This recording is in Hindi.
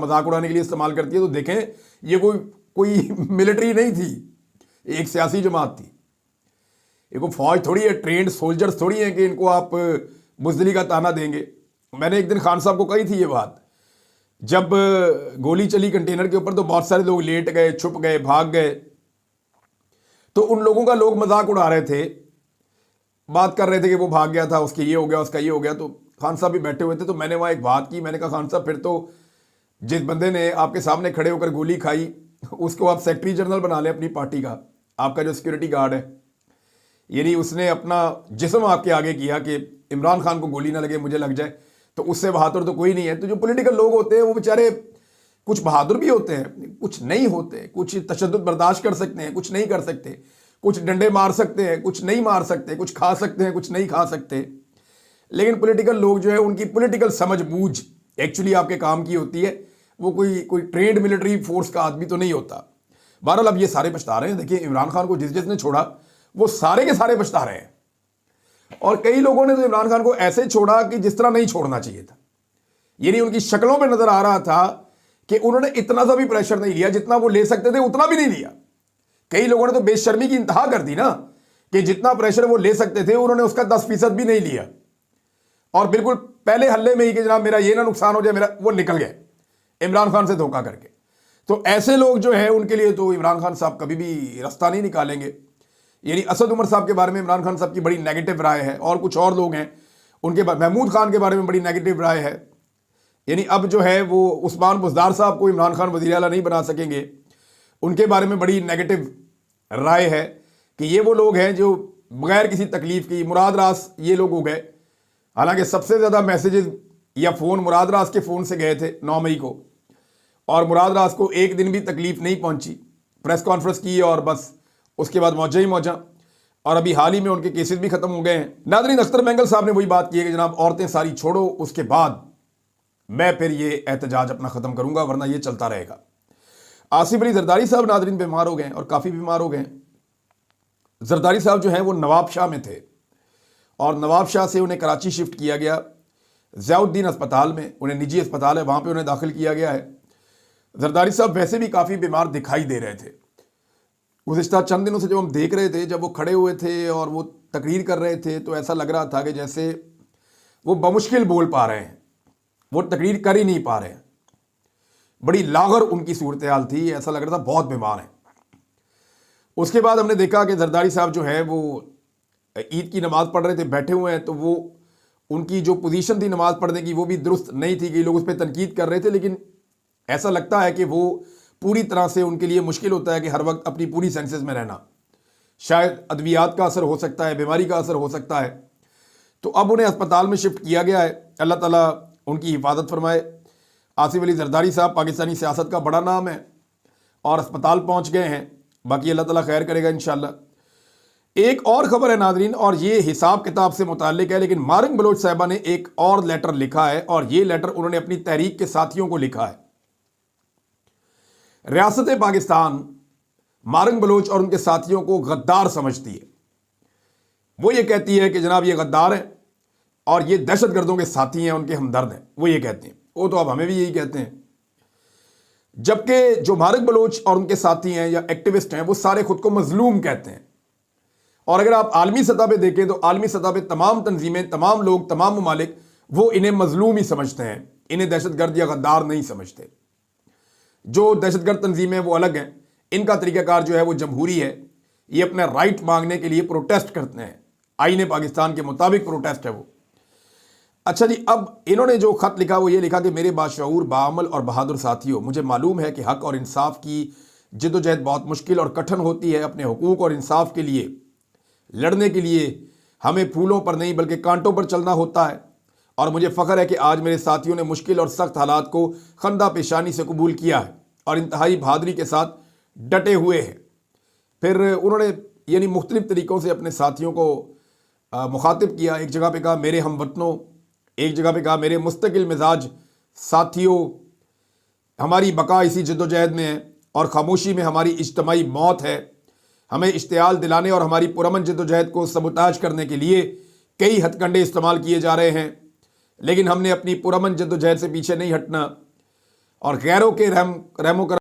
मजाक उड़ाने के लिए इस्तेमाल करती है, तो देखें ये कोई मिलिट्री नहीं थी, एक सियासी जमात थी। ये कोई फौज थोड़ी है, ट्रेंड सोल्जर्स थोड़ी है कि इनको आप बुज़दिली का ताना देंगे। मैंने एक दिन खान साहब को कही थी ये बात, जब गोली चली कंटेनर के ऊपर तो बहुत सारे लोग लेट गए, छुप गए, भाग गए, तो उन लोगों का लोग मजाक उड़ा रहे थे, बात कर रहे थे कि वो भाग गया था, उसके ये हो गया, उसका ये हो गया। तो खान साहब भी बैठे हुए थे, तो मैंने वहाँ एक बात की, मैंने कहा खान साहब फिर तो जिस बंदे ने आपके सामने खड़े होकर गोली खाई उसको आप सेक्रेटरी जनरल बना लें अपनी पार्टी का, आपका जो सिक्योरिटी गार्ड है, यानी उसने अपना जिस्म आपके आगे किया कि इमरान खान को गोली ना लगे, मुझे लग जाए, तो उससे बहादुर तो कोई नहीं है। तो जो पॉलिटिकल लोग होते हैं वो बेचारे कुछ बहादुर भी होते हैं, कुछ नहीं होते, कुछ तशद्दुद बर्दाश्त कर सकते हैं, कुछ नहीं कर सकते, कुछ डंडे मार सकते हैं, कुछ नहीं मार सकते, कुछ खा सकते हैं, कुछ नहीं खा सकते। लेकिन पॉलिटिकल लोग जो है उनकी पॉलिटिकल समझ बूझ एक्चुअली आपके काम की होती है, वो कोई ट्रेंड मिलिट्री फोर्स का आदमी तो नहीं होता। बहरहाल अब ये सारे पछता रहे हैं। देखिए इमरान खान को जिसने छोड़ा वो सारे के सारे पछता रहे हैं, और कई लोगों ने तो इमरान खान को ऐसे छोड़ा कि जिस तरह नहीं छोड़ना चाहिए था। यानी उनकी शक्लों में नजर आ रहा था कि उन्होंने इतना सा भी प्रेशर नहीं लिया, जितना वो ले सकते थे उतना भी नहीं लिया। कई लोगों ने तो बेशर्मी की इंतहा कर दी ना, कि जितना प्रेशर वो ले सकते थे उन्होंने उसका 10% भी नहीं लिया, और बिल्कुल पहले हल्ले में ही कि जनाब मेरा ये ना नुकसान हो जाए, मेरा, वो निकल गए इमरान खान से धोखा करके। तो ऐसे लोग जो है उनके लिए तो इमरान खान साहब कभी भी रास्ता नहीं निकालेंगे। यानी असद उमर साहब के बारे में इमरान खान साहब की बड़ी नेगेटिव राय है, और कुछ और लोग हैं उनके बारे, महमूद खान के बारे में बड़ी नेगेटिव राय है। यानी अब जो है वो उस्मान बुज़दार साहब को इमरान खान वज़ीर आला नहीं बना सकेंगे, उनके बारे में बड़ी नेगेटिव राय है कि ये वो लोग हैं जो बगैर किसी तकलीफ की, मुराद रास ये लोग हो गए। हालांकि सबसे ज़्यादा मैसेजेस या फ़ोन मुराद रास के फ़ोन से गए थे 9 मई को, और मुराद रास को एक दिन भी तकलीफ नहीं पहुंची, प्रेस कॉन्फ्रेंस की और बस उसके बाद मौजा ही मौजा, और अभी हाल ही में उनके केसेस भी खत्म हो गए हैं। नाज़रीन, अख्तर मेंगल साहब ने वही बात की है कि जनाब औरतें सारी छोड़ो, उसके बाद मैं फिर ये एहतजाज अपना ख़त्म करूंगा, वरना ये चलता रहेगा। आसिफ अली जरदारी साहब नाज़रीन बीमार हो गए, और काफ़ी बीमार हो गए। जरदारी साहब जो हैं वो नवाबशाह में थे, और नवाबशाह से उन्हें कराची शिफ्ट किया गया, ज़ियाउद्दीन अस्पताल में, उन्हें निजी अस्पताल है वहाँ पे उन्हें दाखिल किया गया है। जरदारी साहब वैसे भी काफ़ी बीमार दिखाई दे रहे थे। गुज़िश्ता चंद दिनों से जब हम देख रहे थे, जब वो खड़े हुए थे और वो तकरीर कर रहे थे, तो ऐसा लग रहा था कि जैसे वो बमुश्किल बोल पा रहे हैं, वो तकरीर कर ही नहीं पा रहे हैं। बड़ी लागर उनकी सूरत हाल थी, ऐसा लग रहा था बहुत बीमार हैं। उसके बाद हमने देखा कि जरदारी साहब जो है वो ईद की नमाज़ पढ़ रहे थे, बैठे हुए हैं, तो वो उनकी जो पोजीशन थी नमाज़ पढ़ने की वो भी दुरुस्त नहीं थी, कि लोग उस पर तनकीद कर रहे थे। लेकिन ऐसा लगता है कि वो पूरी तरह से उनके लिए मुश्किल होता है कि हर वक्त अपनी पूरी सेंसेस में रहना। शायद अद्वियात का असर हो सकता है, बीमारी का असर हो सकता है। तो अब उन्हें अस्पताल में शिफ्ट किया गया है, अल्लाह ताला उनकी हिफाजत फरमाए। आसिफ अली जरदारी साहब पाकिस्तानी सियासत का बड़ा नाम है, और अस्पताल पहुँच गए हैं, बाकी अल्लाह ताला खैर करेगा इंशाअल्लाह। एक और ख़बर है नाज़रीन, और ये हिसाब किताब से मुताल्लिक है, लेकिन मारिंग बलोच साहिबा ने एक और लेटर लिखा है, और ये लेटर उन्होंने अपनी तहरीक के साथियों को लिखा है। रियासत पाकिस्तान मारिंग बलोच और उनके साथियों को गद्दार समझती है। वो ये कहती है कि जनाब ये गद्दार हैं और ये दहशतगर्दों के साथी हैं, उनके हमदर्द हैं, वो ये कहते हैं। वो तो अब हमें भी यही कहते हैं। जबकि जो मारिंग बलोच और उनके साथी हैं या एक्टिविस्ट हैं, वो सारे खुद को मजलूम कहते हैं। और अगर आप आलमी सतह पे देखें तो आलमी सतह पे तमाम तंजीमें, तमाम लोग, तमाम ममालिक वो इन्हें मजलूम ही समझते हैं, इन्हें दहशतगर्द या गद्दार नहीं समझते। जो दहशतगर्द तंजीमें वो अलग हैं, इनका तरीक़ाकार जो है वो जमहूरी है। ये अपने राइट मांगने के लिए प्रोटेस्ट करते हैं, आईने पाकिस्तान के मुताबिक प्रोटेस्ट है वो। अच्छा जी, अब इन्होंने जो ख़त लिखा वो ये लिखा कि मेरे बाशऊर, बाअमल और बहादुर साथियों, मुझे मालूम है कि हक़ और इंसाफ की जद्दोजहद बहुत मुश्किल और कठिन होती है। अपने हुकूक और इंसाफ के लिए लड़ने के लिए हमें फूलों पर नहीं बल्कि कांटों पर चलना होता है, और मुझे फ़ख्र है कि आज मेरे साथियों ने मुश्किल और सख्त हालात को खंदा पेशानी से कबूल किया है और इंतहाई बहादुरी के साथ डटे हुए हैं। फिर उन्होंने यानी मुख्तलिफ़ तरीक़ों से अपने साथियों को मुखातिब किया। एक जगह पे कहा मेरे हमवतनों, एक जगह पे कहा मेरे मुस्तकिल मिजाज साथियों, हमारी बका इसी जद्दोजहद में है और खामोशी में हमारी इज्तमाई मौत है। हमें इश्तियाल दिलाने और हमारी पुरअमन जद्दोजहद को सबूताज करने के लिए कई हथकंडे इस्तेमाल किए जा रहे हैं, लेकिन हमने अपनी पुरअमन जद्दोजहद से पीछे नहीं हटना। और गैरों के रहमो